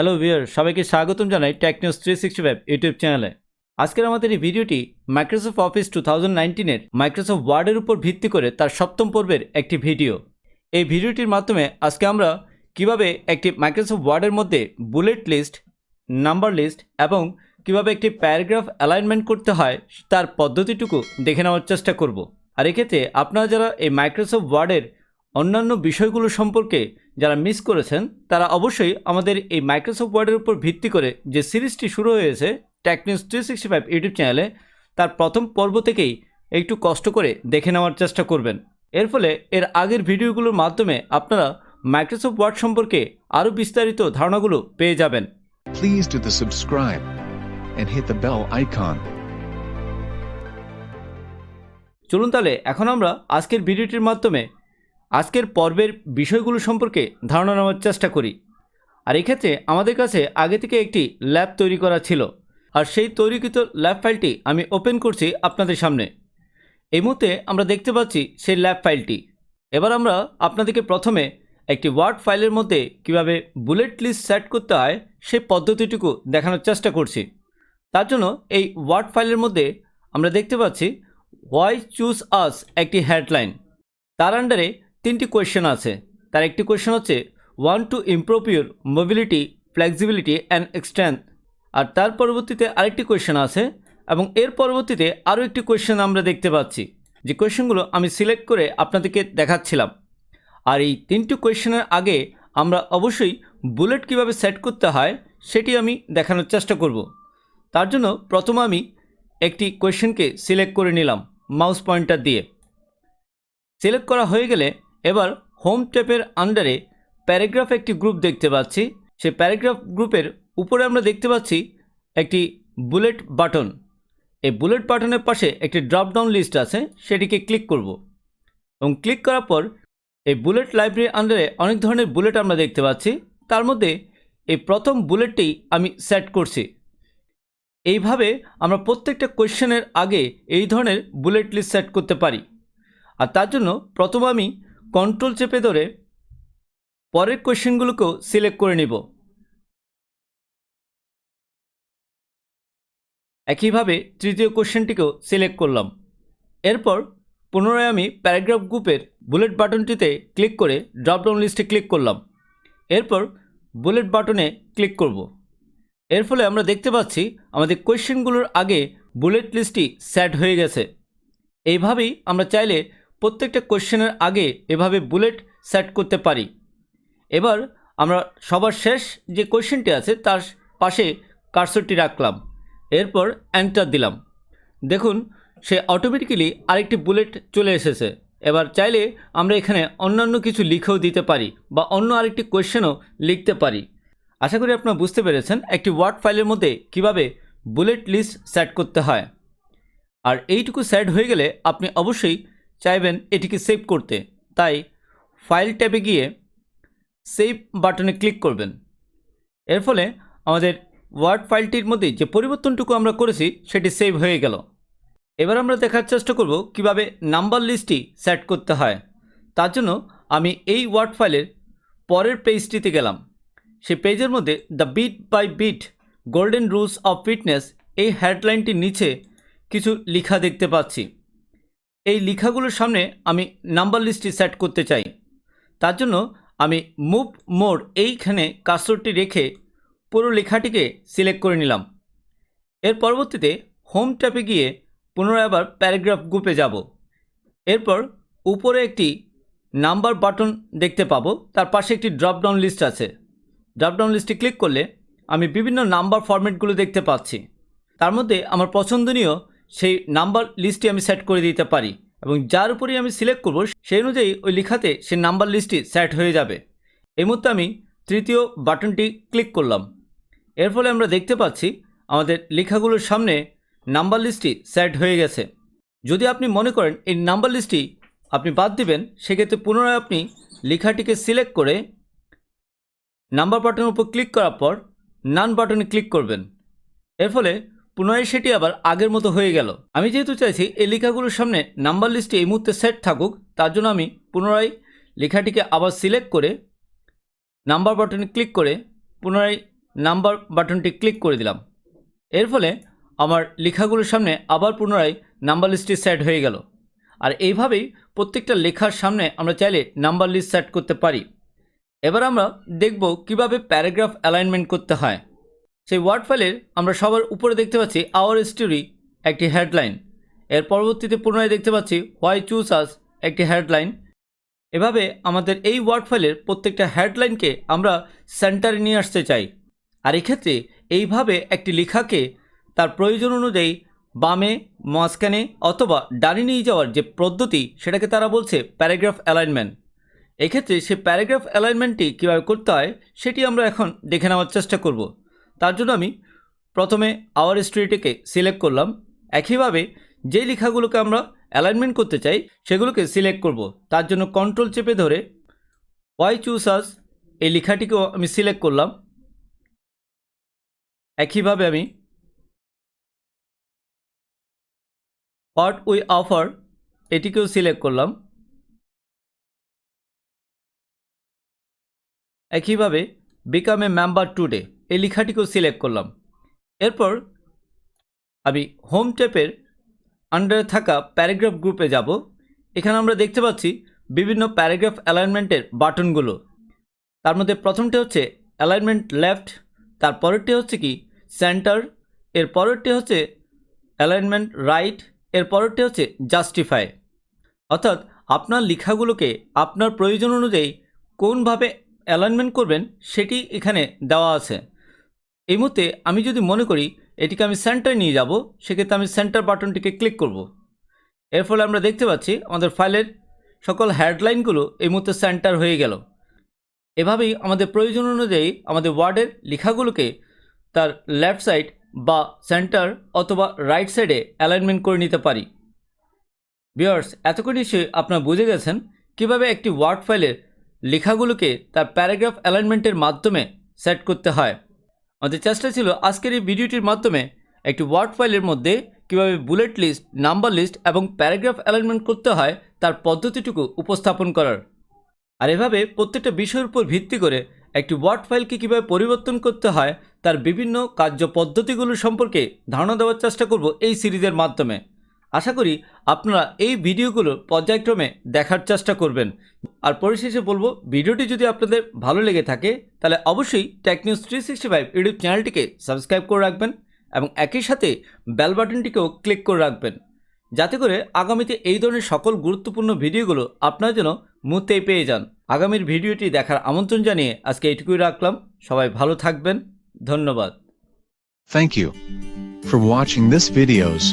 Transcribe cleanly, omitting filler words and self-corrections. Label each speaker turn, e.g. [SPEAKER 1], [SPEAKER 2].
[SPEAKER 1] Hello viewer, সবাইকে স্বাগতম জানাই টেক নিউজ 365 ইউটিউব চ্যানেলে। আজকের আমাদের এই ভিডিওটি মাইক্রোসফট অফিস 2019-এর মাইক্রোসফট ওয়ার্ডের উপর ভিত্তি করে তার সপ্তম পর্বের একটি ভিডিও। এই ভিডিওটির মাধ্যমে আজকে আমরা কিভাবে একটি মাইক্রোসফট ওয়ার্ডের মধ্যে বুলেট লিস্ট, নাম্বার লিস্ট এবং কিভাবে একটি প্যারাগ্রাফ অ্যালাইনমেন্ট করতে হয় তার পদ্ধতিটুকু দেখে নেওয়ার চেষ্টা করব। আর এক্ষেত্রে আপনারা যারা এই মাইক্রোসফট ওয়ার্ডের অন্যান্য বিষয়গুলো সম্পর্কে যারা মিস করেছেন তারা অবশ্যই আমাদের এই মাইক্রোসফট ওয়ার্ডের উপর ভিত্তি করে যে সিরিজটি শুরু হয়েছে টেক নিউজ 365 ইউটিউব চ্যানেলে, তার প্রথম পর্ব থেকেই একটু কষ্ট করে দেখে নেওয়ার চেষ্টা করবেন। এর ফলে এর আগের ভিডিওগুলোর মাধ্যমে আপনারা মাইক্রোসফট ওয়ার্ড সম্পর্কে আরও বিস্তারিত ধারণাগুলো পেয়ে যাবেন।
[SPEAKER 2] Please do the subscribe and hit the bell icon.
[SPEAKER 1] চলুন তাহলে এখন আমরা আজকের ভিডিওটির মাধ্যমে আজকের পর্বের বিষয়গুলো সম্পর্কে ধারণা নেওয়ার চেষ্টা করি। আর এক্ষেত্রে আমাদের কাছে আগে থেকে একটি ল্যাব তৈরি করা ছিল, আর সেই তৈরিকৃত ল্যাব ফাইলটি আমি ওপেন করছি আপনাদের সামনে। এই মুহূর্তে আমরা দেখতে পাচ্ছি সেই ল্যাব ফাইলটি। এবার আমরা আপনাদেরকে প্রথমে একটি ওয়ার্ড ফাইলের মধ্যে কিভাবে বুলেট লিস্ট সেট করতে হয় সেই পদ্ধতিটুকু দেখানোর চেষ্টা করছি। তার জন্য এই ওয়ার্ড ফাইলের মধ্যে আমরা দেখতে পাচ্ছি হোয়াই চুজ আস একটি হেডলাইন, তার আন্ডারে তিনটি কোয়েশ্চেন আছে। তার একটি কোয়েশ্চেন হচ্ছে want to improve your mobility, flexibility and strength, আর তার পরবর্তীতে আরেকটি কোয়েশ্চেন আছে এবং এর পরবর্তীতে আরও একটি কোয়েশ্চেন আমরা দেখতে পাচ্ছি, যে কোয়েশ্চেনগুলো আমি সিলেক্ট করে আপনাদেরকে দেখাচ্ছিলাম। আর এই তিনটি কোয়েশ্চেনের আগে আমরা অবশ্যই বুলেট কিভাবে সেট করতে হয় সেটি আমি দেখানোর চেষ্টা করব। তার জন্য প্রথমে আমি একটি কোয়েশ্চেনকে সিলেক্ট করে নিলাম মাউস পয়েন্টার দিয়ে। সিলেক্ট করা হয়ে গেলে এবার হোম ট্যাবের আন্ডারে প্যারাগ্রাফ একটি গ্রুপ দেখতে পাচ্ছি। সেই প্যারাগ্রাফ গ্রুপের উপরে আমরা দেখতে পাচ্ছি একটি বুলেট বাটন। এই বুলেট বাটনের পাশে একটি ড্রপ ডাউন লিস্ট আছে, সেটিকে ক্লিক করব এবং ক্লিক করার পর এই বুলেট লাইব্রেরির আন্ডারে অনেক ধরনের বুলেট আমরা দেখতে পাচ্ছি। তার মধ্যে এই প্রথম বুলেটটি আমি সেট করছি। এইভাবে আমরা প্রত্যেকটা কোয়েশ্চেনের আগে এই ধরনের বুলেট লিস্ট সেট করতে পারি। আর তার জন্য প্রথমে আমি কন্ট্রোল চেপে ধরে পরের কোয়েশ্চেনগুলোকেও সিলেক্ট করে নিব। একইভাবে তৃতীয় কোয়েশ্চেনটিকেও সিলেক্ট করলাম। এরপর পুনরায় আমি প্যারাগ্রাফ গ্রুপের বুলেট বাটনটিতে ক্লিক করে ড্রপ ডাউন লিস্টে ক্লিক করলাম। এরপর বুলেট বাটনে ক্লিক করব। এর ফলে আমরা দেখতে পাচ্ছি আমাদের কোয়েশ্চেনগুলোর আগে বুলেট লিস্টটি সেট হয়ে গেছে। এইভাবেই আমরা চাইলে প্রত্যেকটা কোয়েশ্চেনের আগে এভাবে বুলেট সেট করতে পারি। এবার আমরা সবার শেষ যে কোয়েশ্চেনটি আছে তার পাশে কার্সরটি রাখলাম, এরপর এন্টার দিলাম। দেখুন সে অটোমেটিক্যালি আরেকটি বুলেট চলে এসেছে। এবার চাইলে আমরা এখানে অন্যান্য কিছু লিখেও দিতে পারি বা অন্য আরেকটি কোয়েশ্চেনও লিখতে পারি। আশা করি আপনারা বুঝতে পেরেছেন একটি ওয়ার্ড ফাইলের মধ্যে কিভাবে বুলেট লিস্ট সেট করতে হয়। আর এইটুকু সেট হয়ে গেলে আপনি অবশ্যই চাইবেন এটিকে সেভ করতে, তাই ফাইল ট্যাবে গিয়ে সেভ বাটনে ক্লিক করবেন। এর ফলে আমাদের ওয়ার্ড ফাইলটির মধ্যে যে পরিবর্তনটুকু আমরা করেছি সেটি সেভ হয়ে গেল। এবার আমরা দেখার চেষ্টা করব কিভাবে নাম্বার লিস্টটি সেট করতে হয়। তার জন্য আমি এই ওয়ার্ড ফাইলের পরের পেজটিতে গেলাম। সেই পেজের মধ্যে the bit by bit golden rules of fitness এই হেডলাইনটির নিচে কিছু লেখা দেখতে পাচ্ছি। এই লেখাগুলোর সামনে আমি নাম্বার লিস্টটি সেট করতে চাই। তার জন্য আমি মুভ মোর এইখানে কার্সরটি রেখে পুরো লেখাটিকে সিলেক্ট করে নিলাম। এর পরবর্তীতে হোম ট্যাবে গিয়ে পুনরায় আবার প্যারাগ্রাফ গ্রুপে যাব। এরপর উপরে একটি নাম্বার বাটন দেখতে পাবো, তার পাশে একটি ড্রপ ডাউন লিস্ট আছে। ড্রপ ডাউন লিস্টে ক্লিক করলে আমি বিভিন্ন নাম্বার ফরম্যাটগুলো দেখতে পাচ্ছি। তার মধ্যে আমার পছন্দনীয় সেই নাম্বার লিস্টটি আমি সেট করে দিতে পারি এবং যার উপরেই আমি সিলেক্ট করব সেই অনুযায়ী ওই লেখাতে সেই নাম্বার লিস্টটি সেট হয়ে যাবে। এই মুহূর্তে আমি তৃতীয় বাটনটি ক্লিক করলাম। এর ফলে আমরা দেখতে পাচ্ছি আমাদের লেখাগুলোর সামনে নাম্বার লিস্টটি সেট হয়ে গেছে। যদি আপনি মনে করেন এই নাম্বার লিস্টটি আপনি বাদ দিবেন, সেক্ষেত্রে পুনরায় আপনি লেখাটিকে সিলেক্ট করে নাম্বার বাটনের উপর ক্লিক করার পর নান বাটনে ক্লিক করবেন। এর ফলে পুনরায় সেটি আবার আগের মতো হয়ে গেল। আমি যেহেতু চাইছি এই লেখাগুলোর সামনে নাম্বার লিস্টে এই মুহূর্তে সেট থাকুক, তার জন্য আমি পুনরায় লেখাটিকে আবার সিলেক্ট করে নাম্বার বাটনে ক্লিক করে পুনরায় নাম্বার বাটনটি ক্লিক করে দিলাম। এর ফলে আমার লেখাগুলোর সামনে আবার পুনরায় নাম্বার লিস্টটি সেট হয়ে গেল। আর এইভাবেই প্রত্যেকটা লেখার সামনে আমরা চাইলে নাম্বার লিস্ট সেট করতে পারি। এবার আমরা দেখব কিভাবে প্যারাগ্রাফ অ্যালাইনমেন্ট করতে হয়। সেই ওয়ার্ড ফাইলের আমরা সবার উপরে দেখতে পাচ্ছি আওয়ার স্টোরি একটি হেডলাইন, এর পরবর্তীতে পুনরায় দেখতে পাচ্ছি হোয়াই চুজ আস একটি হেডলাইন। এভাবে আমাদের এই ওয়ার্ড ফাইলের প্রত্যেকটা হেডলাইনকে আমরা সেন্টারে নিয়ে আসতে চাই। আর এক্ষেত্রে এইভাবে একটি লেখাকে তার প্রয়োজন অনুযায়ী বামে, মাঝখানে অথবা ডানে নিয়ে যাওয়ার যে পদ্ধতি সেটাকে তারা বলছে প্যারাগ্রাফ অ্যালাইনমেন্ট। এক্ষেত্রে সে প্যারাগ্রাফ অ্যালাইনমেন্টটি কীভাবে করতে হয় সেটি আমরা এখন দেখে নেওয়ার চেষ্টা করব। তার জন্য আমি প্রথমে আওয়ার স্টোরিটিকে সিলেক্ট করলাম। একইভাবে যে লেখাগুলোকে আমরা অ্যালাইনমেন্ট করতে চাই সেগুলোকে সিলেক্ট করব। তার জন্য কন্ট্রোল চেপে ধরে হোয়াই চুজ আস এই লেখাটিকেও আমি সিলেক্ট করলাম। একইভাবে আমি হোয়াট উই অফার এটিকেও সিলেক্ট করলাম। একইভাবে বিকাম এ মেম্বার টুডে এই লেখাটিকেও সিলেক্ট করলাম। এরপর আমি হোম ট্যাবের আন্ডারে থাকা প্যারাগ্রাফ গ্রুপে যাব। এখানে আমরা দেখতে পাচ্ছি বিভিন্ন প্যারাগ্রাফ অ্যালাইনমেন্টের বাটনগুলো। তার মধ্যে প্রথমটি হচ্ছে অ্যালাইনমেন্ট লেফট, তার পরেরটি হচ্ছে কি সেন্টার, এর পরেরটি হচ্ছে অ্যালাইনমেন্ট রাইট, এর পরেরটি হচ্ছে জাস্টিফাই। অর্থাৎ আপনার লেখাগুলোকে আপনার প্রয়োজন অনুযায়ী কোনভাবে অ্যালাইনমেন্ট করবেন সেটি এখানে দেওয়া আছে। এই মুহূর্তে আমি যদি মনে করি এটিকে আমি সেন্টারে নিয়ে যাব, সেক্ষেত্রে আমি সেন্টার বাটনটিকে ক্লিক করব। এর ফলে আমরা দেখতে পাচ্ছি আমাদের ফাইলের সকল হেডলাইনগুলো এই মুহূর্তে সেন্টার হয়ে গেল। এভাবেই আমাদের প্রয়োজন অনুযায়ী আমাদের ওয়ার্ডের লেখাগুলোকে তার লেফট সাইড বা সেন্টার অথবা রাইট সাইডে অ্যালাইনমেন্ট করে নিতে পারি। ভিউয়ার্স, এতক্ষণ নিশ্চয়ই আপনারা বুঝে গেছেন কিভাবে একটি ওয়ার্ড ফাইলের লেখাগুলোকে তার প্যারাগ্রাফ অ্যালাইনমেন্টের মাধ্যমে সেট করতে হয়। আমাদের চেষ্টা ছিল আজকের এই ভিডিওটির মাধ্যমে একটি ওয়ার্ড ফাইলের মধ্যে কিভাবে বুলেট লিস্ট, নাম্বার লিস্ট এবং প্যারাগ্রাফ অ্যালাইনমেন্ট করতে হয় তার পদ্ধতিটুকু উপস্থাপন করার। আর এভাবে প্রত্যেকটা বিষয়ের উপর ভিত্তি করে একটি ওয়ার্ড ফাইলকে কীভাবে পরিবর্তন করতে হয় তার বিভিন্ন কার্য পদ্ধতিগুলো সম্পর্কে ধারণা দেওয়ার চেষ্টা করব এই সিরিজের মাধ্যমে। আশা করি আপনারা এই ভিডিওগুলো পর্যায়ক্রমে দেখার চেষ্টা করবেন। আর পরিশেষে বলবো, ভিডিওটি যদি আপনাদের ভালো লেগে থাকে তাহলে অবশ্যই টেক নিউজ 365 ইউটিউব চ্যানেলটিকে সাবস্ক্রাইব করে রাখবেন এবং একই সাথে বেল বাটনটিকেও ক্লিক করে রাখবেন, যাতে করে আগামীতে এই ধরনের সকল গুরুত্বপূর্ণ ভিডিওগুলো আপনারা যেন মুহূর্তেই পেয়ে যান। আগামীর ভিডিওটি দেখার আমন্ত্রণ জানিয়ে আজকে এইটুকুই রাখলাম। সবাই ভালো থাকবেন। ধন্যবাদ।
[SPEAKER 2] Thank you for watching this videos.